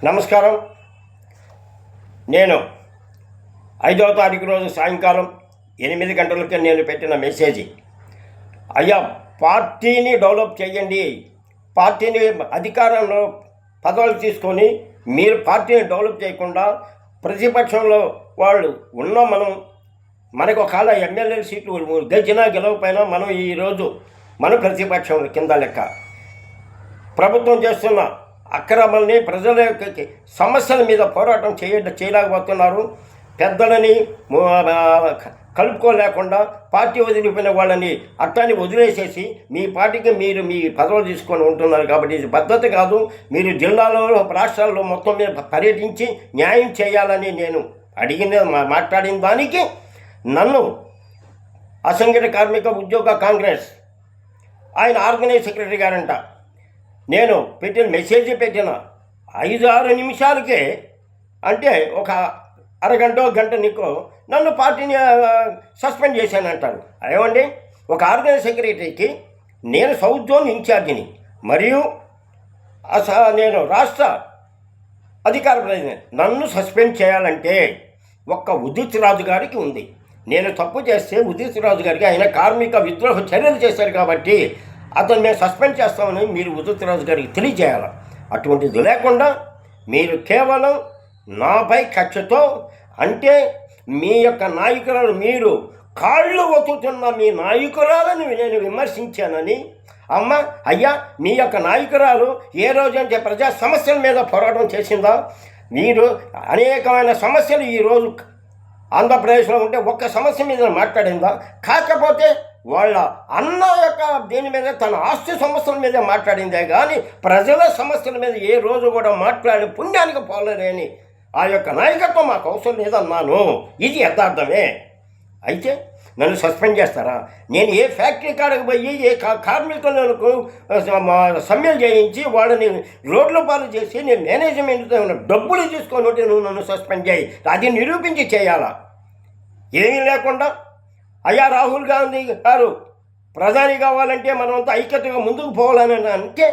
నమస్కారం. నేను 5వ తారీఖు రోజు సాయంకాలం 8 గంటలకి నేను పెట్టిన మెసేజ్, అయ్యా పార్టీని డెవలప్ చేయండి, పార్టీని అధికారంలో పదవులు తీసుకొని మీరు పార్టీని డెవలప్ చేయకుండా ప్రతిపక్షంలో వాళ్ళు ఉన్న మనకు ఒకవేళ ఎమ్మెల్యే సీట్లు గెలిచినా గెలవకపోయినా మనం ఈరోజు మన ప్రతిపక్షం కింద లెక్క. ప్రభుత్వం చేస్తున్న అక్రమాలని ప్రజల యొక్క సమస్యల మీద పోరాటం చేయలేకపోతున్నారు. పెద్దలని కలుపుకోలేకుండా పార్టీ వదిలిపోయిన వాళ్ళని అట్టాన్ని వదిలేసేసి మీ పార్టీకి మీరు మీ పదవులు తీసుకొని ఉంటున్నారు. కాబట్టి ఇది పద్ధతి కాదు. మీరు జిల్లాలో రాష్ట్రాల్లో మొత్తం మీద పర్యటించి న్యాయం చేయాలని నేను మాట్లాడిన దానికి నన్ను అసంఘటిత కార్మిక ఉద్యోగ కాంగ్రెస్ ఆయన ఆర్గనైజ్ సెక్రటరీ గారంట, నేను పెట్టిన మెసేజ్ పెట్టిన 5-6 నిమిషాలకే, అంటే ఒక అరగంట గంట నీకు నన్ను పార్టీని సస్పెండ్ చేశానంటారు. ఏమండి, ఒక ఆర్గనైజ్ సెక్రటరీకి నేను సౌత్ జోన్ ఇన్ఛార్జిని మరియు నేను రాష్ట్ర అధికార ప్రతినిధి, నన్ను సస్పెండ్ చేయాలంటే ఒక్క ఉదిత్ రాజు గారికి ఉంది. నేను తప్పు చేస్తే ఉదిత్ రాజు గారికి ఆయన కార్మిక విద్రోహ చర్యలు చేశారు కాబట్టి అతను మేము సస్పెండ్ చేస్తామని మీరు ఉదిత్ రాజు గారికి తెలియజేయాలి. అటువంటిది లేకుండా మీరు కేవలం నాపై కక్షతో, అంటే మీ యొక్క నాయకులను, మీరు కాళ్ళు ఒత్తుతున్న మీ నాయకురాలను నేను విమర్శించానని, అయ్యా మీ యొక్క నాయకురాలు ఏ రోజంటే ప్రజా సమస్యల మీద పోరాటం చేసిందా? మీరు అనేకమైన సమస్యలు ఈరోజు ఆంధ్రప్రదేశ్లో ఉంటే ఒక్క సమస్య మీద మాట్లాడిందా? కాకపోతే వాళ్ళ అన్న యొక్క దీని మీద తన ఆస్తి సమస్యల మీద మాట్లాడిందే కానీ ప్రజల సమస్యల మీద ఏ రోజు కూడా మాట్లాడి పుణ్యానికి పోలేని ఆ యొక్క నాయకత్వం మాకు అవసరం లేదన్నాను. ఇది యథార్థమే. అయితే నన్ను సస్పెండ్ చేస్తారా? నేను ఏ ఫ్యాక్టరీ కాడకు పోయి ఏ కార్మికులకు సమ్మెలు చేయించి వాళ్ళని రోడ్ల పాలు చేసి నేను మేనేజ్మెంట్తో డబ్బులు తీసుకొని ఉంటే నువ్వు నన్ను సస్పెండ్ చేయి, అది నిరూపించి చేయాలా? ఏమీ లేకుండా అయ్యా రాహుల్ గాంధీ గారు ప్రధాని కావాలంటే మనమంతా ఐక్యతగా ముందుకు పోవాలని అంటే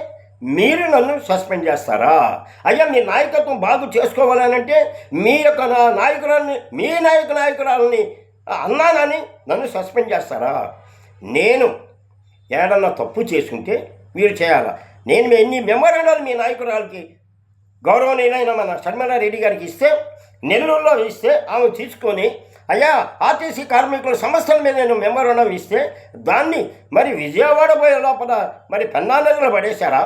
మీరు నన్ను సస్పెండ్ చేస్తారా? అయ్యా మీ నాయకత్వం బాగు చేసుకోవాలనంటే మీ యొక్క నాయకురాలని, మీ నాయకురాలని అన్నానని నన్ను సస్పెండ్ చేస్తారా? నేను ఏడన్నా తప్పు చేసుకుంటే మీరు చేయాలా? నేను ఎన్ని మెమోరాండాలు మీ నాయకురాలకి గౌరవనీయులైన మన షర్మిలారెడ్డి గారికి ఇస్తే, నెల్లూరులో ఇస్తే ఆమె తీసుకొని, అయ్యా ఆర్టీసీ కార్మికుల సమస్యల మీద నేను మెమోరాండం ఇస్తే దాన్ని మరి విజయవాడ పోయే లోపల మరి పెన్నా నదిలో పడేశారా?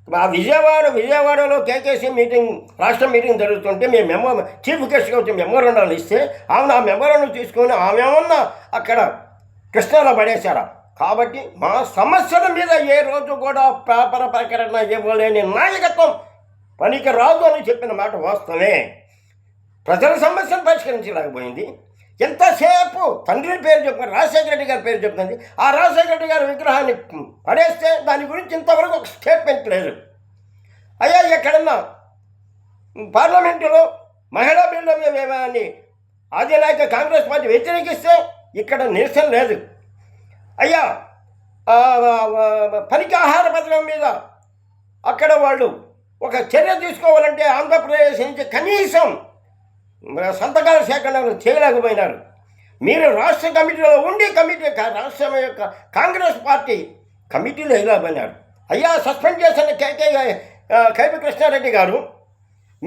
ఆ విజయవాడలో కేకేసీ మీటింగ్, రాష్ట్ర మీటింగ్ జరుగుతుంటే మేము చీఫ్ గెస్ట్గా వచ్చి మెమోరాండాలు ఇస్తే ఆమె ఆ మెమోరాండం తీసుకొని ఆమె ఏమన్నా అక్కడ కృష్ణాలో పడేశారా? కాబట్టి మా సమస్యల మీద ఏ రోజు కూడా పేపర్ ప్రకటన ఇవ్వలేని నాయకత్వం పనికి రాదు అని చెప్పిన మాట వాస్తవమే. ప్రజల సమస్యను పరిష్కరించలేకపోయింది. ఎంతసేపు తండ్రి పేరు చెప్పుకుని రాజశేఖర రెడ్డి గారి పేరు చెప్తుంది. ఆ రాజశేఖర రెడ్డి గారి విగ్రహాన్ని పడేస్తే దాని గురించి ఇంతవరకు ఒక స్టేట్మెంట్ లేదు. అయ్యా ఎక్కడన్నా పార్లమెంటులో మహిళా బిల్లు అని ఆదినాయక కాంగ్రెస్ పార్టీ వ్యతిరేకిస్తే ఇక్కడ నిరసన లేదు. అయ్యా పనికి ఆహార పథకం మీద అక్కడ వాళ్ళు ఒక చర్య తీసుకోవాలంటే ఆంధ్రప్రదేశ్ నుంచి కనీసం సంతకాల సేకరణ చేయలేకపోయినారు. మీరు రాష్ట్ర కమిటీలో ఉండి రాష్ట్రం యొక్క కాంగ్రెస్ పార్టీ కమిటీలో వేయలేకపోయినారు. అయ్యా సస్పెండ్ చేసిన కేపీ కృష్ణారెడ్డి గారు,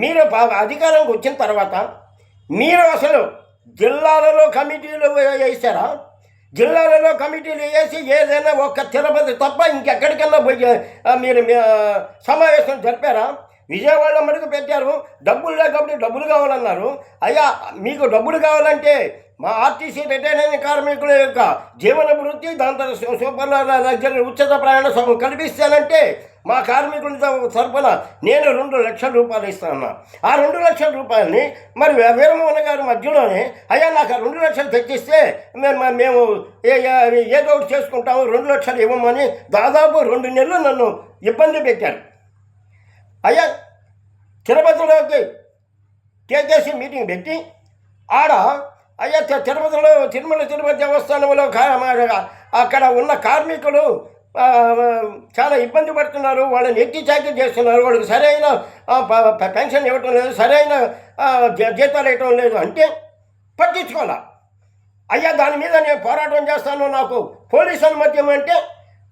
మీరు అధికారంకి వచ్చిన తర్వాత మీరు అసలు జిల్లాలలో కమిటీలు వేసారా? జిల్లాలలో కమిటీలు వేసి ఏదైనా ఒక తిరుపతి తప్ప ఇంకెక్కడికన్నా పోయి మీరు సమావేశం జరిపారా? విజయవాడలో మటుకు పెట్టారు. డబ్బులు లేకపోతే డబ్బులు కావాలన్నారు. అయ్యా మీకు డబ్బులు కావాలంటే మా ఆర్టీసీ రిటైర్డ్ కార్మికుల యొక్క జీవన వృత్తి, దాంతో సూపర్ లగ్జరీ ఉచిత ప్రయాణ కల్పిస్తానంటే మా కార్మికుల తరపున నేను 2 లక్షల రూపాయలు ఇస్తాను. ఆ 2 లక్షల రూపాయలని మరి వీరమోహన్ గారి మధ్యలోనే, అయ్యా నాకు 2 లక్షలు తెచ్చిస్తే మేము ఏదో ఒకటి చేసుకుంటాము, 2 లక్షలు ఇవ్వమని దాదాపు 2 నెలలు నన్ను ఇబ్బంది పెట్టారు. అయ్యా తిరుపతిలోకి కేకేసీ మీటింగ్ పెట్టి ఆడ అయ్యా తిరుపతిలో తిరుమల తిరుపతి దేవస్థానంలో అక్కడ ఉన్న కార్మికులు చాలా ఇబ్బంది పడుతున్నారు, వాళ్ళని ఎక్కి చాకరీ చేస్తున్నారు, వాళ్ళకి సరైన పెన్షన్ ఇవ్వటం లేదు, సరైన జీతాలు ఇవ్వటం లేదు అంటే పట్టించుకోవాలా. అయ్యా దాని మీద నేను పోరాటం చేస్తాను, నాకు పోలీసు అనుమతి అంటే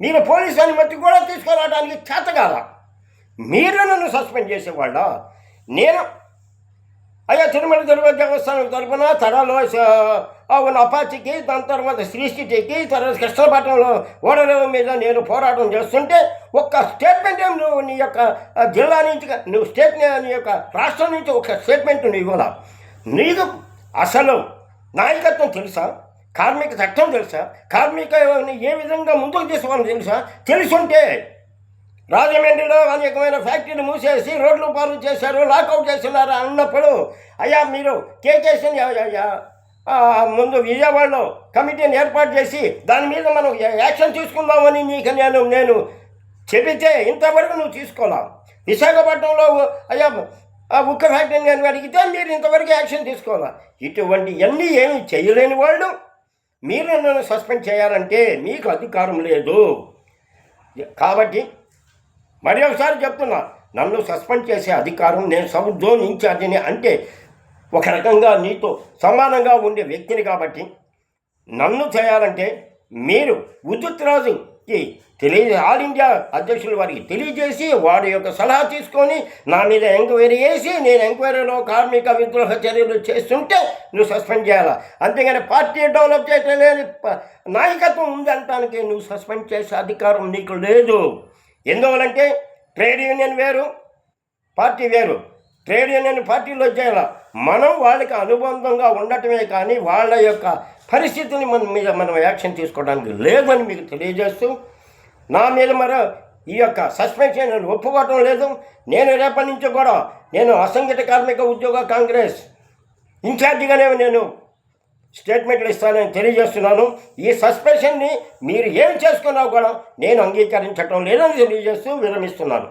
మీరు పోలీసు అనుమతి కూడా తీసుకురావడానికి చేతగాల. మీరు నన్ను సస్పెండ్ చేసేవాళ్ళ. నేను అయ్యా తిరుమల తిరుపతి దేవస్థానం తరఫున తరాలో ఉన్న అపాచికి, దాని తర్వాత శ్రీస్థితికి, తర్వాత కృష్ణపట్నంలో ఓడరేవు మీద నేను పోరాటం చేస్తుంటే ఒక్క స్టేట్మెంట్ ఏం నువ్వు నీ యొక్క జిల్లా నుంచి, నువ్వు నీ యొక్క రాష్ట్రం నుంచి ఒక స్టేట్మెంట్ నువ్వు ఇవ్వాల. నీకు అసలు నాయకత్వం తెలుసా? కార్మిక చట్టం తెలుసా? కార్మిక ఏ విధంగా ముందుకు తీసుకోవాలని తెలుసా? తెలుసుంటే రాజమండ్రిలో అనేకమైన ఫ్యాక్టరీలు మూసేసి రోడ్లు పాలు చేశారు, లాకౌట్ చేస్తున్నారు అన్నప్పుడు అయ్యా మీరు కేకేసీని ముందు విజయవాడలో కమిటీని ఏర్పాటు చేసి దాని మీద మనం యాక్షన్ తీసుకుందామని నీకు నేను చెబితే ఇంతవరకు నువ్వు తీసుకోవాలా. విశాఖపట్నంలో అయ్యా ఉక్క ఫ్యాక్టరీని నేను అడిగితే మీరు ఇంతవరకు యాక్షన్ తీసుకోవాలా. ఇటువంటి అన్నీ ఏమి చేయలేని వాళ్ళు మీరు నన్ను సస్పెండ్ చేయాలంటే మీకు అధికారం లేదు. కాబట్టి మరి ఒకసారి చెప్తున్నా, నన్ను సస్పెండ్ చేసే అధికారం, నేను సౌత్ జోన్ ఇన్ఛార్జిని అంటే ఒక రకంగా నీతో సమానంగా ఉండే వ్యక్తిని కాబట్టి నన్ను చేయాలంటే మీరు ఉదిత్ రాజుకి ఆల్ ఇండియా అధ్యక్షుల వారికి తెలియజేసి వారి యొక్క సలహా తీసుకొని నా మీద ఎంక్వైరీ చేసి నేను ఎంక్వైరీలో కార్మిక విద్రోహ చర్యలు చేస్తుంటే నువ్వు సస్పెండ్ చేయాలా. అంతేగాని పార్టీ డెవలప్ చేయలేని నాయకత్వం ఉందంటానికి నువ్వు సస్పెండ్ చేసే అధికారం నీకు లేదు. ఎందువలంటే ట్రేడ్ యూనియన్ వేరు, పార్టీ వేరు. ట్రేడ్ యూనియన్ పార్టీలో చేయాల, మనం వాళ్ళకి అనుబంధంగా ఉండటమే కానీ వాళ్ళ యొక్క పరిస్థితిని మనం యాక్షన్ తీసుకోవడానికి లేదని మీకు తెలియజేస్తూ, నా మీద మరి ఈ యొక్క సస్పెన్షన్ నేను ఒప్పుకోవటం లేదు. నేను రేపటి నుంచి కూడా నేను అసంఘటిత కార్మిక ఉద్యోగ కాంగ్రెస్ ఇన్ఛార్జిగానే నేను స్టేట్మెంట్లు ఇస్తానని తెలియజేస్తున్నాను. ఈ సస్పెన్షన్ని మీరు ఏం చేసుకున్నా కూడా నేను అంగీకరించటం లేదని తెలియజేస్తూ విరమిస్తున్నాను.